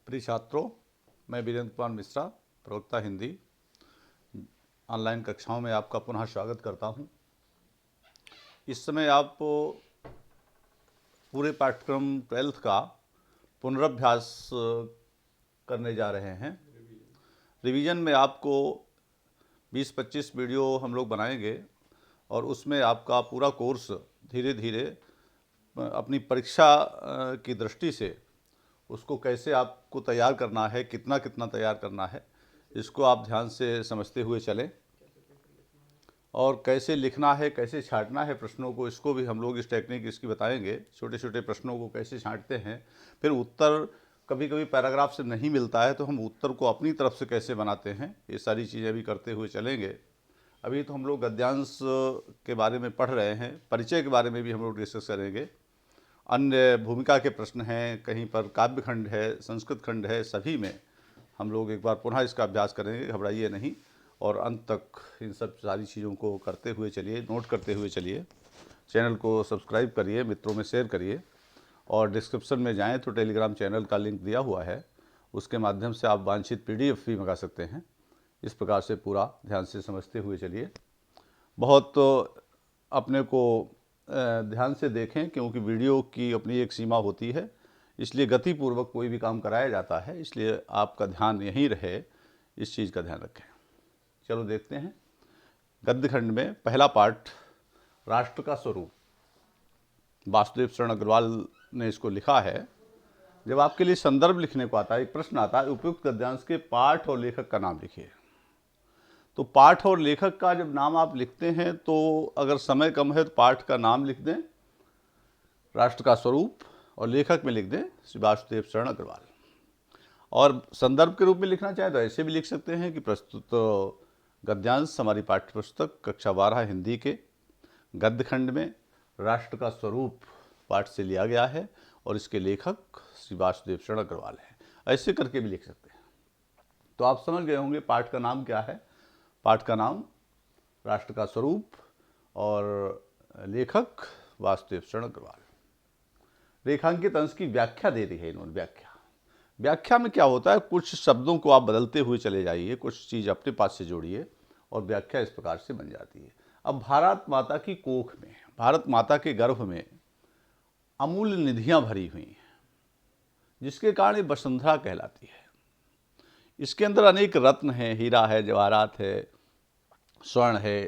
प्रिय छात्रों, मैं वीरेंद्र कुमार मिश्रा, प्रवक्ता हिंदी, ऑनलाइन कक्षाओं में आपका पुनः स्वागत करता हूं। इस समय आप पूरे पाठ्यक्रम 12th का पुनरभ्यास करने जा रहे हैं। रिवीजन में आपको 20-25 वीडियो हम लोग बनाएंगे और उसमें आपका पूरा कोर्स धीरे धीरे अपनी परीक्षा की दृष्टि से उसको कैसे आपको तैयार करना है, कितना कितना तैयार करना है, इसको आप ध्यान से समझते हुए चलें। और कैसे लिखना है, कैसे छांटना है प्रश्नों को, इसको भी हम लोग इस टेक्निक इसकी बताएंगे। छोटे छोटे प्रश्नों को कैसे छांटते हैं, फिर उत्तर कभी कभी पैराग्राफ से नहीं मिलता है तो हम उत्तर को अपनी तरफ से कैसे बनाते हैं, ये सारी चीज़ें भी करते हुए चलेंगे। अभी तो हम लोग गद्यांश के बारे में पढ़ रहे हैं, परिचय के बारे में भी हम लोग डिस्कस करेंगे। अन्य भूमिका के प्रश्न हैं, कहीं पर काव्य खंड है, संस्कृत खंड है, सभी में हम लोग एक बार पुनः इसका अभ्यास करेंगे, घबराइए नहीं। और अंत तक इन सब सारी चीज़ों को करते हुए चलिए, नोट करते हुए चलिए। चैनल को सब्सक्राइब करिए, मित्रों में शेयर करिए और डिस्क्रिप्शन में जाएं तो टेलीग्राम चैनल का लिंक दिया हुआ है, उसके माध्यम से आप वांछित PDF भी मंगा सकते हैं। इस प्रकार से पूरा ध्यान से समझते हुए चलिए। बहुत अपने को ध्यान से देखें, क्योंकि वीडियो की अपनी एक सीमा होती है, इसलिए गतिपूर्वक कोई भी काम कराया जाता है, इसलिए आपका ध्यान यहीं रहे, इस चीज़ का ध्यान रखें। चलो देखते हैं। गद्य खंड में पहला पाठ, राष्ट्र का स्वरूप, वासुदेव शरण अग्रवाल ने इसको लिखा है। जब आपके लिए संदर्भ लिखने को आता है, एक प्रश्न आता है, उपयुक्त गद्यांश के पाठ और लेखक का नाम लिखिए। तो पाठ और लेखक का जब नाम आप लिखते हैं तो अगर समय कम है तो पाठ का नाम लिख दें, राष्ट्र का स्वरूप, और लेखक में लिख दें श्री वासुदेव शरण अग्रवाल। और संदर्भ के रूप में लिखना चाहे तो ऐसे भी लिख सकते हैं कि प्रस्तुत गद्यांश हमारी पाठ्य पुस्तक कक्षा 12 हिंदी के गद्य खंड में राष्ट्र का स्वरूप पाठ से लिया गया है और इसके लेखक श्री वासुदेव शरण अग्रवाल हैं। ऐसे करके भी लिख सकते हैं। तो आप समझ गए होंगे पाठ का नाम क्या है। पाठ का नाम राष्ट्र का स्वरूप और लेखक वासुदेव शरण अग्रवाल। रेखांकित अंश की व्याख्या दे दी है इन्होंने। व्याख्या में क्या होता है, कुछ शब्दों को आप बदलते हुए चले जाइए, कुछ चीज़ अपने पास से जोड़िए और व्याख्या इस प्रकार से बन जाती है। अब भारत माता की कोख में, भारत माता के गर्भ में अमूल्य निधियां भरी हुई हैं, जिसके कारण ये वसुंधरा कहलाती है। इसके अंदर अनेक रत्न हैं, हीरा है, जवाहरात है, स्वर्ण है,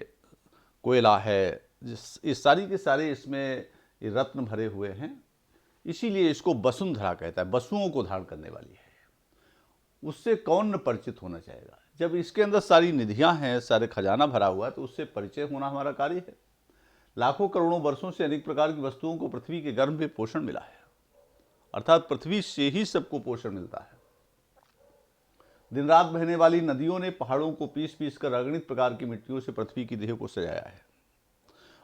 कोयला है, ये सारी के सारे इसमें ये रत्न भरे हुए हैं। इसीलिए इसको वसुंधरा कहता है, वसुओं को धारण करने वाली है। उससे कौन न परिचित होना चाहेगा। जब इसके अंदर सारी निधियां हैं, सारे खजाना भरा हुआ है, तो उससे परिचय होना हमारा कार्य है। लाखों करोड़ों वर्षों से अनेक प्रकार की वस्तुओं को पृथ्वी के गर्भ में पोषण मिला है, अर्थात पृथ्वी से ही सबको पोषण मिलता है। दिन रात बहने वाली नदियों ने पहाड़ों को पीस पीस कर अगणित प्रकार की मिट्टियों से पृथ्वी की देह को सजाया है।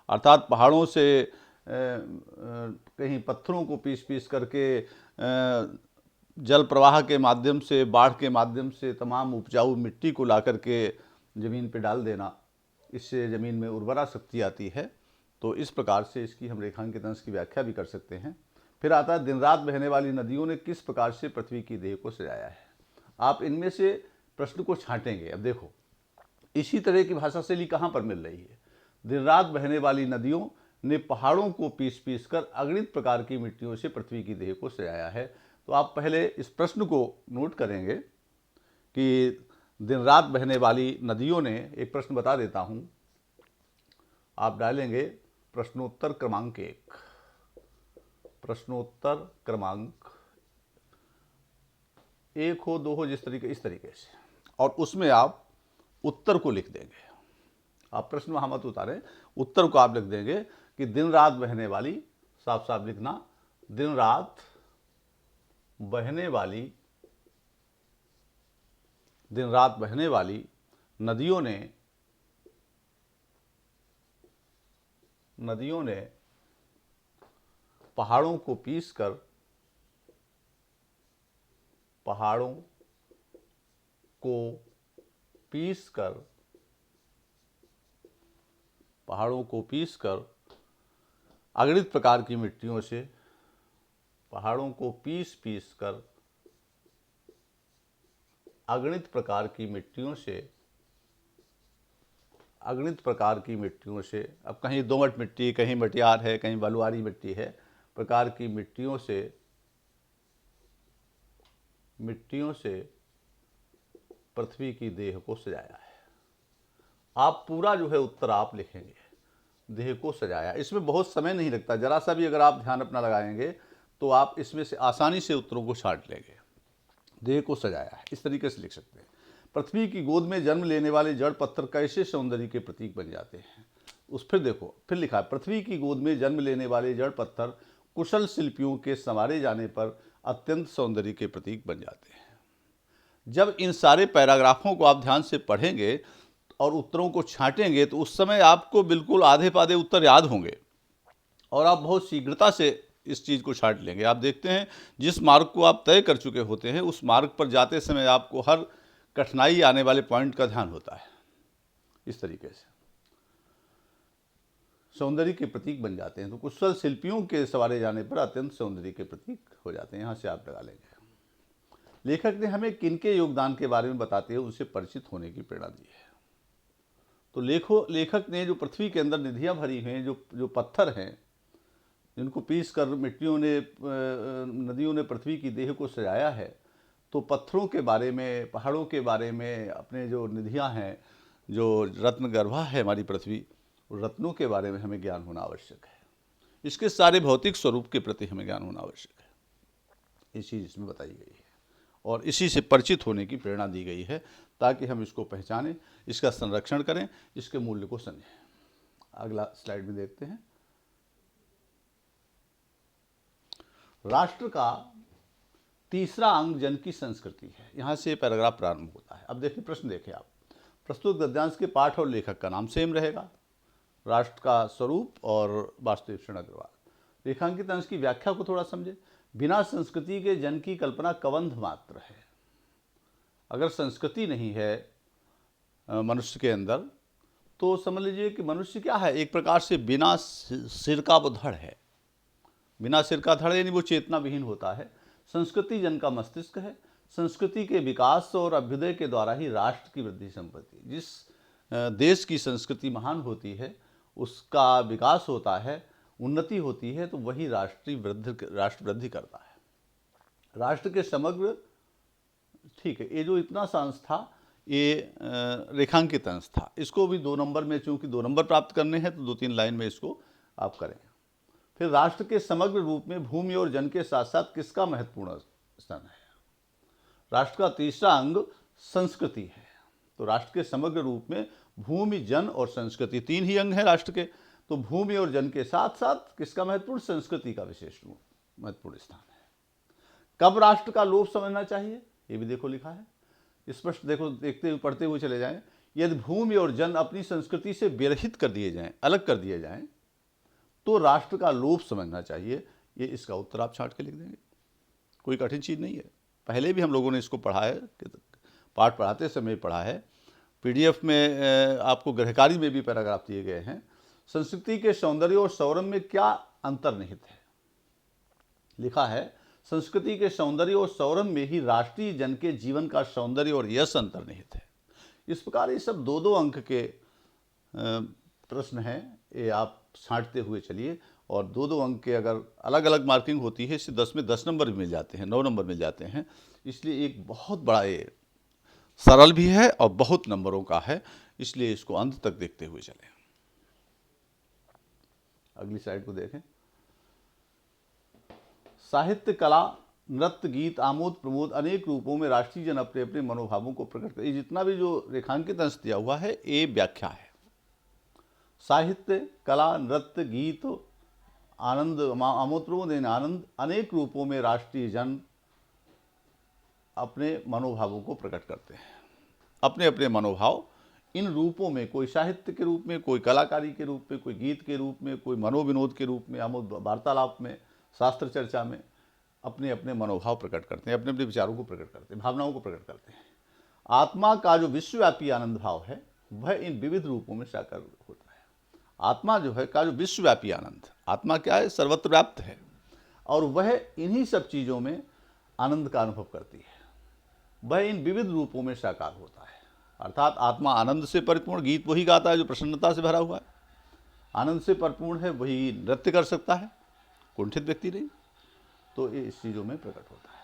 अर्थात पहाड़ों से कहीं पत्थरों को पीस पीस करके जल प्रवाह के माध्यम से, बाढ़ के माध्यम से तमाम उपजाऊ मिट्टी को ला करके ज़मीन पे डाल देना, इससे ज़मीन में उर्वरा शक्ति आती है। तो इस प्रकार से इसकी हम रेखांकित अंश की व्याख्या भी कर सकते हैं। फिर आता है, दिन रात बहने वाली नदियों ने किस प्रकार से पृथ्वी की देह को सजाया है। आप इनमें से प्रश्न को छांटेंगे। अब देखो, इसी तरह की भाषा शैली कहाँ पर मिल रही है। दिन रात बहने वाली नदियों ने पहाड़ों को पीस पीस कर अगणित प्रकार की मिट्टियों से पृथ्वी की देह को सजाया है। तो आप पहले इस प्रश्न को नोट करेंगे कि दिन रात बहने वाली नदियों ने, एक प्रश्न बता देता हूं, आप डालेंगे प्रश्नोत्तर क्रमांक 1, प्रश्नोत्तर क्रमांक 1 हो, 2 हो, जिस तरीके, इस तरीके से, और उसमें आप उत्तर को लिख देंगे। आप प्रश्न वहां मत उतारें, उत्तर को आप लिख देंगे कि दिन रात बहने वाली, साफ साफ लिखना, दिन रात बहने वाली, दिन रात बहने वाली नदियों ने पहाड़ों को पीस कर, पहाड़ों को पीस कर, पहाड़ों को पीस कर अगणित प्रकार की मिट्टियों से, पहाड़ों को पीस पीस कर अगणित प्रकार की मिट्टियों से, अब कहीं दोमट मिट्टी, कहीं मटियार है, कहीं बलुआरी मिट्टी है, प्रकार की मिट्टियों से पृथ्वी की देह को सजाया है। आप पूरा जो है उत्तर आप लिखेंगे, देह को सजाया। इसमें बहुत समय नहीं लगता, जरा सा भी अगर आप ध्यान अपना लगाएंगे तो आप इसमें से आसानी से उत्तरों को छांट लेंगे। देह को सजाया है, इस तरीके से लिख सकते हैं। पृथ्वी की गोद में जन्म लेने वाले जड़ पत्थर कैसे सौंदर्य के प्रतीक बन जाते हैं। फिर देखो, फिर लिखा है, पृथ्वी की गोद में जन्म लेने वाले जड़ पत्थर कुशल शिल्पियों के संवारे जाने पर अत्यंत सौंदर्य के प्रतीक बन जाते हैं। जब इन सारे पैराग्राफों को आप ध्यान से पढ़ेंगे और उत्तरों को छांटेंगे तो उस समय आपको बिल्कुल आधे पाधे उत्तर याद होंगे और आप बहुत शीघ्रता से इस चीज़ को छांट लेंगे। आप देखते हैं, जिस मार्ग को आप तय कर चुके होते हैं उस मार्ग पर जाते समय आपको हर कठिनाई आने वाले पॉइंट का ध्यान होता है। इस तरीके से सौंदर्य के प्रतीक बन जाते हैं। तो कुशल शिल्पियों के सवारे जाने पर अत्यंत सौंदर्य के प्रतीक हो जाते हैं। यहाँ से आप लगा लेंगे। लेखक ने हमें किनके योगदान के बारे में बताते हुए उनसे परिचित होने की प्रेरणा दी है। तो लेखक ने जो पृथ्वी के अंदर निधियां भरी हैं, जो पत्थर हैं, जिनको पीस कर नदियों ने पृथ्वी की देह को सजाया है, तो पत्थरों के बारे में, पहाड़ों के बारे में, अपने जो निधियां हैं, जो रत्न गर्भा है हमारी पृथ्वी, रत्नों के बारे में हमें ज्ञान होना आवश्यक है। इसके सारे भौतिक स्वरूप के प्रति हमें ज्ञान होना आवश्यक है। ये चीज़ इसमें बताई गई है और इसी से परिचित होने की प्रेरणा दी गई है ताकि हम इसको पहचानें, इसका संरक्षण करें, इसके मूल्य को समझें। अगला स्लाइड में देखते हैं। राष्ट्र का तीसरा अंग जन की संस्कृति है। यहाँ से पैराग्राफ प्रारंभ होता है। अब देखिए, प्रश्न देखें आप। प्रस्तुत गद्यांश के पाठ और लेखक का नाम सेम रहेगा, राष्ट्र का स्वरूप और वास्तुदेव शरण अग्रवाल। रेखांकित अंश की व्याख्या को थोड़ा समझे। बिना संस्कृति के जन की कल्पना कबंध मात्र है। अगर संस्कृति नहीं है मनुष्य के अंदर तो समझ लीजिए कि मनुष्य क्या है, एक प्रकार से बिना सिर का वो धड़ है। बिना सिर का धड़ यानी वो चेतना विहीन होता है। संस्कृति जन का मस्तिष्क है। संस्कृति के विकास और अभ्युदय के द्वारा ही राष्ट्र की वृद्धि संपत्ति। जिस देश की संस्कृति महान होती है, उसका विकास होता है, उन्नति होती है, तो वही राष्ट्र वृद्धि करता है। राष्ट्र के समग्र, ठीक है, ये जो इतना अंश था ये रेखांकित अंश था। इसको भी 2 नंबर में, चूंकि 2 नंबर प्राप्त करने हैं तो 2-3 लाइन में इसको आप करें। फिर राष्ट्र के समग्र रूप में भूमि और जन के साथ साथ किसका महत्वपूर्ण स्थान है। राष्ट्र का तीसरा अंग संस्कृति है। तो राष्ट्र के समग्र रूप में भूमि, जन और संस्कृति, 3 ही अंग हैं राष्ट्र के। तो भूमि और जन के साथ साथ किसका महत्वपूर्ण, संस्कृति का विशेष महत्वपूर्ण स्थान है। कब राष्ट्र का लोप समझना चाहिए, ये भी देखो लिखा है स्पष्ट। देखो, देखते हुए पढ़ते हुए चले जाएं। यदि भूमि और जन अपनी संस्कृति से विरहित कर दिए जाएं, अलग कर दिए जाएं, तो राष्ट्र का लोप समझना चाहिए। ये इसका उत्तर आप छांट के लिख देंगे, कोई कठिन चीज़ नहीं है। पहले भी हम लोगों ने इसको पढ़ा है, पाठ पढ़ाते समय पढ़ा है। PDF में आपको गृहकारी में भी पैराग्राफ दिए गए हैं। संस्कृति के सौंदर्य और सौरभ में क्या अंतर्निहित है। लिखा है, संस्कृति के सौंदर्य और सौरभ में ही राष्ट्रीय जन के जीवन का सौंदर्य और यश अंतर्निहित है। इस प्रकार ये सब 2-2 अंक के प्रश्न हैं, ये आप छांटते हुए चलिए। और 2-2 अंक के अगर अलग अलग मार्किंग होती है, इससे 10 में 10 नंबर भी मिल जाते हैं, 9 नंबर मिल जाते हैं। इसलिए एक बहुत बड़ा, ये सरल भी है और बहुत नंबरों का है, इसलिए इसको अंत तक देखते हुए चलें। अगली स्लाइड को देखें। साहित्य, कला, नृत्य, गीत, आमोद प्रमोद अनेक रूपों में राष्ट्रीय जन अपने अपने मनोभावों को प्रकट कर। जितना भी जो रेखांकित अंश दिया हुआ है ये व्याख्या है। साहित्य, कला, नृत्य, गीत, आनंद, आमोद प्रमोद आनंद अनेक रूपों में राष्ट्रीय जन अपने मनोभावों को प्रकट करते हैं। अपने अपने मनोभाव इन रूपों में, कोई साहित्य के रूप में, कोई कलाकारी के रूप में, कोई गीत के रूप में, कोई मनोविनोद के रूप में, आमोद वार्तालाप में, शास्त्र चर्चा में अपने अपने मनोभाव प्रकट करते हैं, अपने अपने विचारों को प्रकट करते हैं, भावनाओं को प्रकट करते हैं। आत्मा का जो विश्वव्यापी आनंद भाव है वह इन विविध रूपों में साकार होता है। आत्मा जो है का जो विश्वव्यापी आनंद, आत्मा क्या है, सर्वत्र व्याप्त है और वह इन्हीं सब चीज़ों में आनंद का अनुभव करती है। वह इन विविध रूपों में साकार होता है। अर्थात आत्मा आनंद से परिपूर्ण, गीत वही गाता है जो प्रसन्नता से भरा हुआ है, आनंद से परिपूर्ण है, वही नृत्य कर सकता है, कुंठित व्यक्ति नहीं। तो ये इस चीज़ों में प्रकट होता है।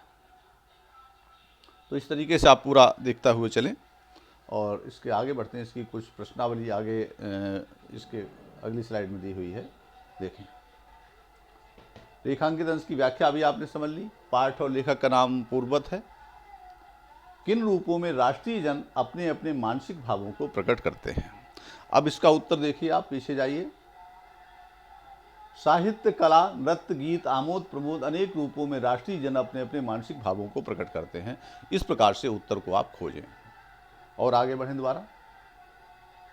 तो इस तरीके से आप पूरा देखता हुए चलें और इसके आगे बढ़ते हैं। इसकी कुछ प्रश्नावली आगे इसके अगली स्लाइड में दी हुई है, देखें। रेखांकित अंश की व्याख्या अभी आपने समझ ली। पाठ और लेखक का नाम पूर्ववत है। किन रूपों में राष्ट्रीय जन अपने अपने मानसिक भावों को प्रकट करते हैं? अब इसका उत्तर देखिए, आप पीछे जाइए। साहित्य, कला, नृत्य, गीत, आमोद प्रमोद अनेक रूपों में राष्ट्रीय जन अपने अपने मानसिक भावों को प्रकट करते हैं। इस प्रकार से उत्तर को आप खोजें और आगे बढ़ें। दोबारा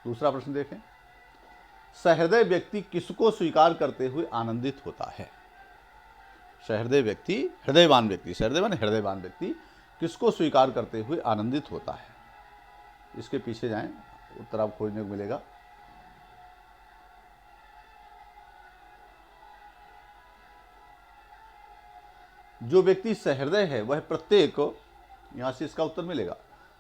दूसरा प्रश्न देखें। सहृदय व्यक्ति किसको स्वीकार करते हुए आनंदित होता है? सहृदय व्यक्ति, हृदयवान व्यक्ति, सहृदयवान हृदयवान व्यक्ति किसको स्वीकार करते हुए आनंदित होता है? इसके पीछे जाएं, उत्तर आप खोजने को मिलेगा। जो व्यक्ति सहृदय है वह प्रत्येक, यहां से इसका उत्तर मिलेगा,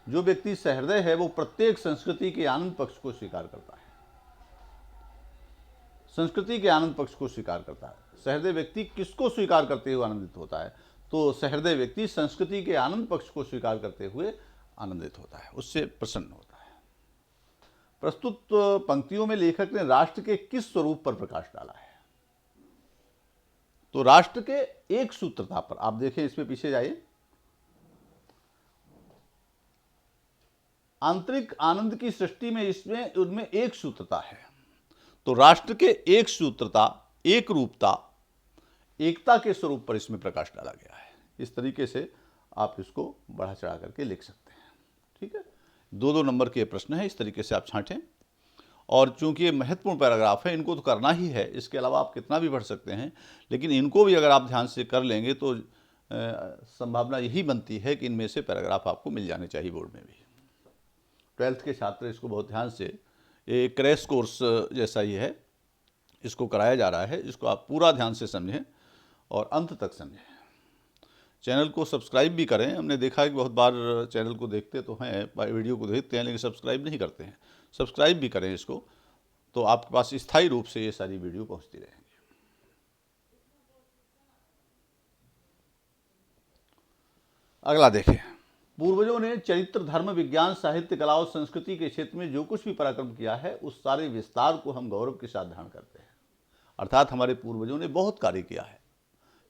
जो व्यक्ति सहृदय है वो प्रत्येक संस्कृति के आनंद पक्ष को स्वीकार करता है। संस्कृति के आनंद पक्ष को स्वीकार करता है। सहृदय व्यक्ति किसको स्वीकार करते हुए आनंदित होता है? तो सहृदय व्यक्ति संस्कृति के आनंद पक्ष को स्वीकार करते हुए आनंदित होता है, उससे प्रसन्न होता है। प्रस्तुत पंक्तियों में लेखक ने राष्ट्र के किस स्वरूप पर प्रकाश डाला है? तो राष्ट्र के एक सूत्रता पर। आप देखें, इसमें पीछे जाइए। आंतरिक आनंद की सृष्टि में इसमें उनमें एक सूत्रता है। तो राष्ट्र के एक सूत्रता, एक रूपता, एकता के स्वरूप पर इसमें प्रकाश डाला गया है। इस तरीके से आप इसको बढ़ा चढ़ा करके लिख सकते हैं। ठीक है, 2-2 नंबर के प्रश्न है, इस तरीके से आप छांटें। और चूंकि ये महत्वपूर्ण पैराग्राफ है, इनको तो करना ही है, इसके अलावा आप कितना भी पढ़ सकते हैं, लेकिन इनको भी अगर आप ध्यान से कर लेंगे तो संभावना यही बनती है कि इनमें से पैराग्राफ आपको मिल जाने चाहिए बोर्ड में भी। 12th के छात्र इसको बहुत ध्यान से, एक क्रैश कोर्स जैसा ही है, इसको कराया जा रहा है। इसको आप पूरा ध्यान से समझें और अंत तक समझें। चैनल को सब्सक्राइब भी करें। हमने देखा है कि बहुत बार चैनल को देखते तो हैं, वीडियो को देखते हैं, लेकिन सब्सक्राइब नहीं करते हैं। सब्सक्राइब भी करें इसको, तो आपके पास स्थायी रूप से ये सारी वीडियो पहुंचती रहेंगी। अगला देखें। पूर्वजों ने चरित्र, धर्म, विज्ञान, साहित्य, कला और संस्कृति के क्षेत्र में जो कुछ भी पराक्रम किया है, उस सारे विस्तार को हम गौरव के साथ धारण करते हैं। अर्थात हमारे पूर्वजों ने बहुत कार्य किया है।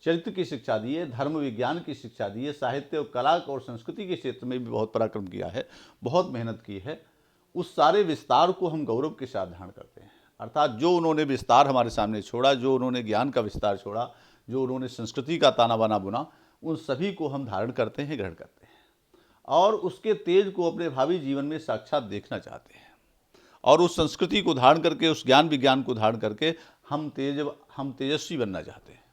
चरित्र की शिक्षा दी है, धर्म विज्ञान की शिक्षा दी है, साहित्य और कला और संस्कृति के क्षेत्र में भी बहुत पराक्रम किया है, बहुत मेहनत की है। उस सारे विस्तार को हम गौरव के साथ धारण करते हैं। अर्थात जो उन्होंने विस्तार हमारे सामने छोड़ा, जो उन्होंने ज्ञान का विस्तार छोड़ा, जो उन्होंने संस्कृति का ताना बाना बुना, उन सभी को हम धारण करते हैं, ग्रहण करते हैं और उसके तेज को अपने भावी जीवन में साक्षात देखना चाहते हैं। और उस संस्कृति को धारण करके, उस ज्ञान विज्ञान को धारण करके हम तेजस्वी बनना चाहते हैं।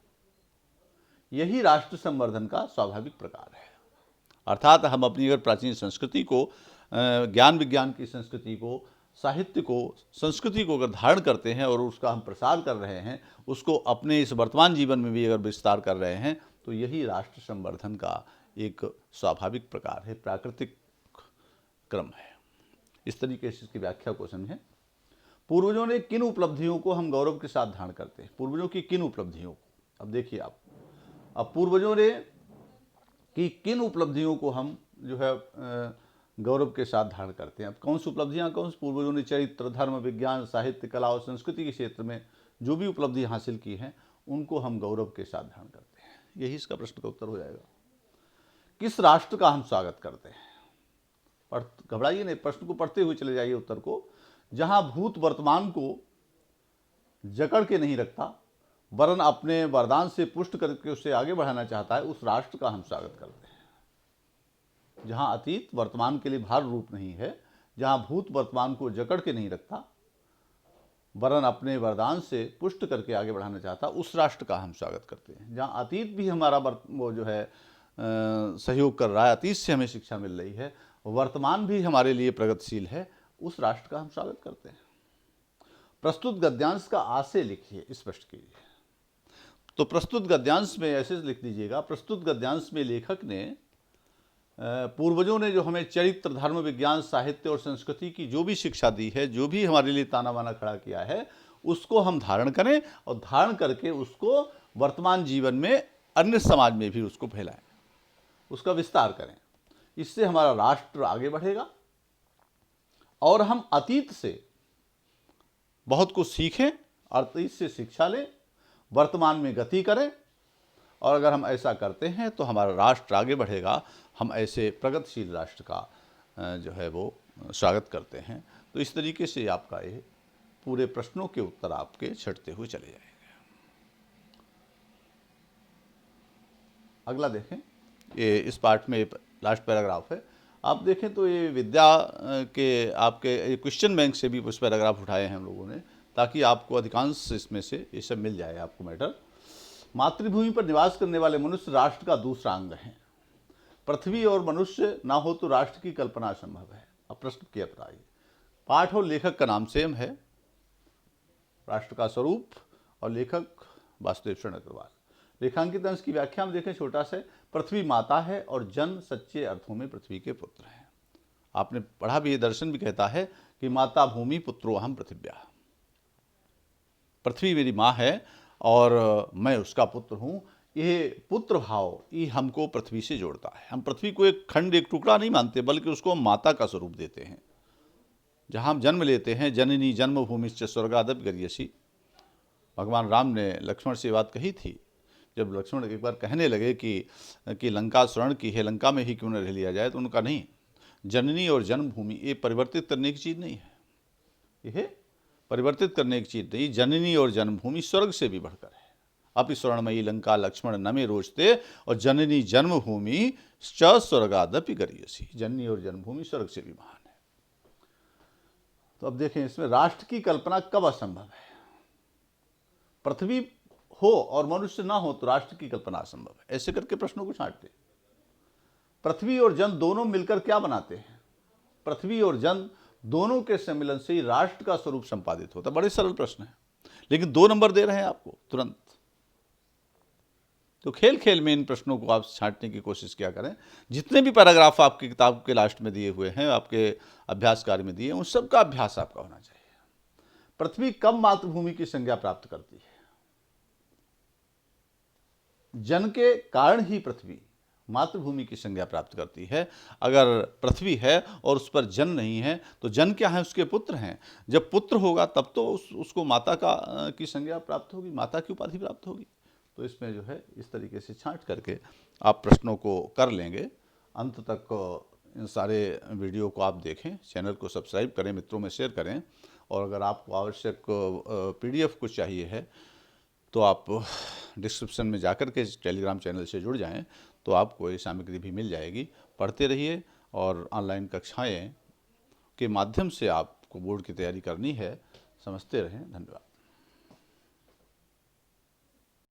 यही राष्ट्र संवर्धन का स्वाभाविक प्रकार है। अर्थात हम अपनी अगर प्राचीन संस्कृति को, ज्ञान विज्ञान की संस्कृति को, साहित्य को, संस्कृति को अगर धारण करते हैं और उसका हम प्रसार कर रहे हैं, उसको अपने इस वर्तमान जीवन में भी अगर विस्तार कर रहे हैं, तो यही राष्ट्र संवर्धन का एक स्वाभाविक प्रकार है, प्राकृतिक क्रम है। इस तरीके से इसकी व्याख्या को समझें। पूर्वजों ने किन उपलब्धियों को हम गौरव के साथ धारण करते हैं? पूर्वजों की किन उपलब्धियों को? अब देखिए आप, अब पूर्वजों ने कि किन उपलब्धियों को हम जो है गौरव के साथ धारण करते हैं। अब कौन सी उपलब्धियां, कौन से पूर्वजों ने चरित्र, धर्म, विज्ञान, साहित्य, कला और संस्कृति के क्षेत्र में जो भी उपलब्धि हासिल की हैं, उनको हम गौरव के साथ धारण करते हैं। यही इसका प्रश्न का उत्तर हो जाएगा। किस राष्ट्र का हम स्वागत करते हैं? घबराइए नहीं, प्रश्न को पढ़ते हुए चले जाइए उत्तर को। जहां भूत वर्तमान को जकड़ के नहीं रखता, वरन अपने वरदान से पुष्ट करके उसे आगे बढ़ाना चाहता है, उस राष्ट्र का हम स्वागत करते हैं। जहां अतीत वर्तमान के लिए भार रूप नहीं है, जहां भूत वर्तमान को जकड़ के नहीं रखता, वरन अपने वरदान से पुष्ट करके आगे बढ़ाना चाहता, उस राष्ट्र का हम स्वागत करते हैं। जहां अतीत भी हमारा वो जो है सहयोग कर रहा है, अतीत से हमें शिक्षा मिल रही है, वर्तमान भी हमारे लिए प्रगतिशील है, उस राष्ट्र का हम स्वागत करते हैं। प्रस्तुत गद्यांश का आशय लिखिए, स्पष्ट कीजिए। तो प्रस्तुत गद्यांश में ऐसे लिख दीजिएगा, प्रस्तुत गद्यांश में लेखक ने पूर्वजों ने जो हमें चरित्र, धर्म, विज्ञान, साहित्य और संस्कृति की जो भी शिक्षा दी है, जो भी हमारे लिए ताना बाना खड़ा किया है, उसको हम धारण करें और धारण करके उसको वर्तमान जीवन में अन्य समाज में भी उसको फैलाएं, उसका विस्तार करें। इससे हमारा राष्ट्र आगे बढ़ेगा और हम अतीत से बहुत कुछ सीखें, अतीत से शिक्षा लें, वर्तमान में गति करें, और अगर हम ऐसा करते हैं तो हमारा राष्ट्र आगे बढ़ेगा। हम ऐसे प्रगतिशील राष्ट्र का जो है वो स्वागत करते हैं। तो इस तरीके से आपका ये पूरे प्रश्नों के उत्तर आपके छटते हुए चले जाएंगे। अगला देखें, ये इस पार्ट में लास्ट पैराग्राफ है। आप देखें तो ये विद्या के आपके क्वेश्चन बैंक से भी कुछ पैराग्राफ उठाए हैं हम लोगों ने, ताकि आपको अधिकांश इसमें से ये सब मिल जाए आपको मैटर। मातृभूमि पर निवास करने वाले मनुष्य राष्ट्र का दूसरा अंग है। पृथ्वी और मनुष्य ना हो तो राष्ट्र की कल्पना असंभव है। अब प्रश्न किया बताइए। पाठ और लेखक का नाम सेम है, राष्ट्र का स्वरूप, और लेखक वासुदेव शरण अग्रवाल। रेखांकित अंश की व्याख्या में देखें, छोटा से, पृथ्वी माता है और जन सच्चे अर्थों में पृथ्वी के पुत्र हैं। आपने पढ़ा भी, ये दर्शन भी कहता है कि माता भूमि पुत्रो अहम पृथिव्या। पृथ्वी मेरी माँ है और मैं उसका पुत्र हूँ। ये पुत्र भाव ये हमको पृथ्वी से जोड़ता है। हम पृथ्वी को एक खंड, एक टुकड़ा नहीं मानते, बल्कि उसको हम माता का स्वरूप देते हैं। जहाँ हम जन्म लेते हैं, जननी जन्मभूमिश्च स्वर्गादपि गरीयसी। भगवान राम ने लक्ष्मण से बात कही थी, जब लक्ष्मण एक बार कहने लगे कि लंका स्वर्ण की है, लंका में ही क्यों न रह लिया जाए, तो उनका नहीं, जननी और जन्मभूमि ये परिवर्तित करने की चीज़ नहीं है। यह परिवर्तित करने की चीज़ नहीं, जननी और जन्मभूमि स्वर्ग से भी बढ़कर है। अपि स्वर्णमयी लंका लक्ष्मण न मे रोचते, और जननी जन्मभूमि च स्वर्गादपि गरीयसी। जननी और जन्मभूमि स्वर्ग से भी महान है। तो अब देखें, इसमें राष्ट्र की कल्पना कब असंभव है? पृथ्वी हो और मनुष्य ना हो तो राष्ट्र की कल्पना असंभव है। ऐसे करके प्रश्नों को छांटते। पृथ्वी और जन दोनों मिलकर क्या बनाते हैं? पृथ्वी और जन दोनों के सम्मिलन से ही राष्ट्र का स्वरूप संपादित होता है। बड़े सरल प्रश्न है, लेकिन 2 नंबर दे रहे हैं आपको तुरंत। तो खेल खेल में इन प्रश्नों को आप छांटने की कोशिश क्या करें। जितने भी पैराग्राफ आपकी किताब के लास्ट में दिए हुए हैं, आपके अभ्यास कार्य में दिए, उन सब का अभ्यास आपका होना चाहिए। पृथ्वी कब मातृभूमि की संज्ञा प्राप्त करती है? जन के कारण ही पृथ्वी मातृभूमि की संज्ञा प्राप्त करती है। अगर पृथ्वी है और उस पर जन नहीं है तो जन क्या है? उसके पुत्र हैं। जब पुत्र होगा तब तो उसको माता की संज्ञा प्राप्त होगी, माता की उपाधि प्राप्त होगी। तो इसमें जो है इस तरीके से छांट करके आप प्रश्नों को कर लेंगे। अंत तक इन सारे वीडियो को आप देखें, चैनल को सब्सक्राइब करें, मित्रों में शेयर करें। और अगर आपको आवश्यक PDF कुछ चाहिए है तो आप डिस्क्रिप्शन में जाकर के टेलीग्राम चैनल से जुड़ जाएं, तो आपको ये सामग्री भी मिल जाएगी। पढ़ते रहिए और ऑनलाइन कक्षाएं के माध्यम से आपको बोर्ड की तैयारी करनी है। समझते रहें। धन्यवाद।